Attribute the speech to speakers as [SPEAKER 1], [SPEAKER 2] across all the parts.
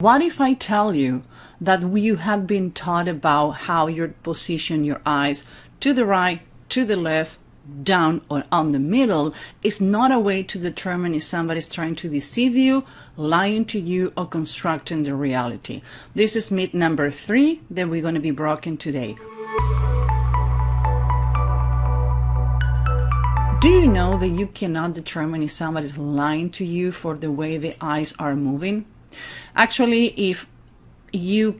[SPEAKER 1] What if I tell you that you have been taught about how you position your eyes to the right, to the left, down, or on the middle is not a way to determine if somebody's trying to deceive you, lying to you, or constructing the reality? This is myth number 3 that we're going to be broken today. Do you know that you cannot determine if somebody's lying to you for the way the eyes are moving? Actually, if you're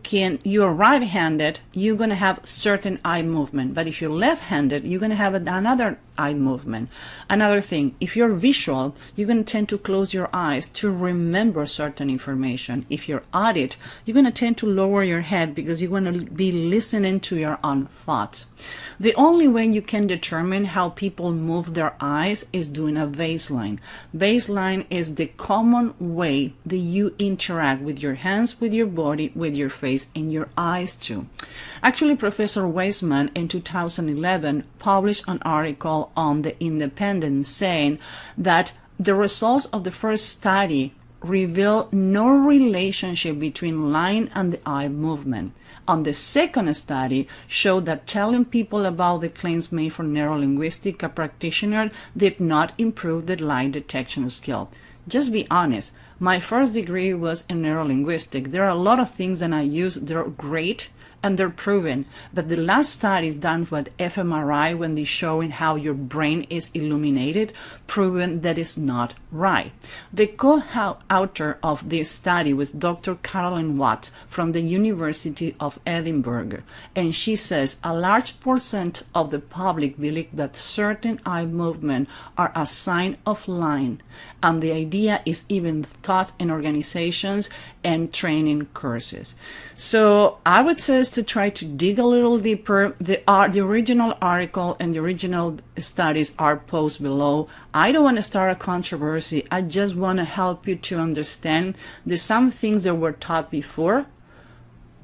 [SPEAKER 1] right-handed, you're going to have certain eye movement, but if you're left-handed, you're going to have another eye movement. Another thing, if you're visual, you're going to tend to close your eyes to remember certain information. If you're audit, you're going to tend to lower your head because you're going to be listening to your own thoughts. The only way you can determine how people move their eyes is doing a baseline. Baseline is the common way that you interact with your hands, with your body, with your face, and your eyes too. Actually, Professor Weisman in 2011 published an article on The Independent saying that the results of the first study reveal no relationship between lying and the eye movement. On the second study showed that telling people about the claims made for neurolinguistic practitioner did not improve the lie detection skill. Just be honest. My first degree was in neurolinguistic. There are a lot of things that I use that are great and they're proven, but the last studies done with fMRI when they're showing how your brain is illuminated, proven that it's not right. The co-author of this study was Dr. Caroline Watts from the University of Edinburgh, and she says a large percent of the public believe that certain eye movements are a sign of lying, and the idea is even taught in organizations and training courses. So I would say to try to dig a little deeper. The original article and the original studies are posted below. I don't want to start a controversy. I just want to help you to understand that some things that were taught before,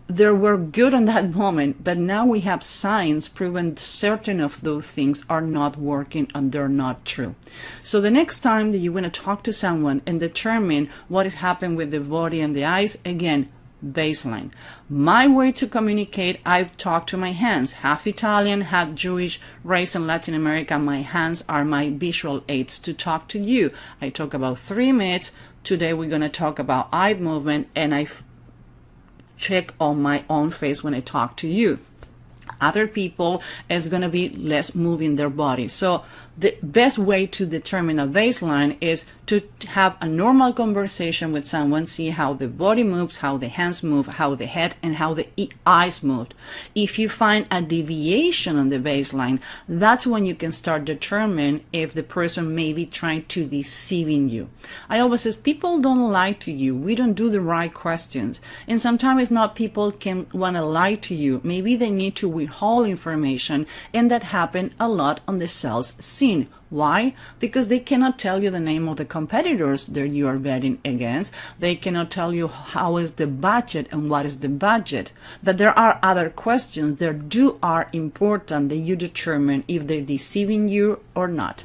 [SPEAKER 1] they were good in that moment, but now we have science proving certain of those things are not working and they're not true. So the next time that you want to talk to someone and determine what is happening with the body and the eyes, again, baseline. My way to communicate, I talk to my hands. Half Italian, half Jewish, raised in Latin America. My hands are my visual aids to talk to you. I talk about 3 minutes. Today we're going to talk about eye movement, and I check on my own face when I talk to you. Other people is going to be less moving their body. So the best way to determine a baseline is to have a normal conversation with someone, see how the body moves, how the hands move, how the head, and how the eyes move. If you find a deviation on the baseline, that's when you can start determining if the person may be trying to deceiving you. I always say people don't lie to you. We don't do the right questions. And sometimes it's not people can want to lie to you. Maybe they need to withhold information, and that happens a lot on the sales scene. Why? Because they cannot tell you the name of the competitors that you are betting against. They cannot tell you how is the budget and what is the budget. But there are other questions that are important that you determine if they're deceiving you or not.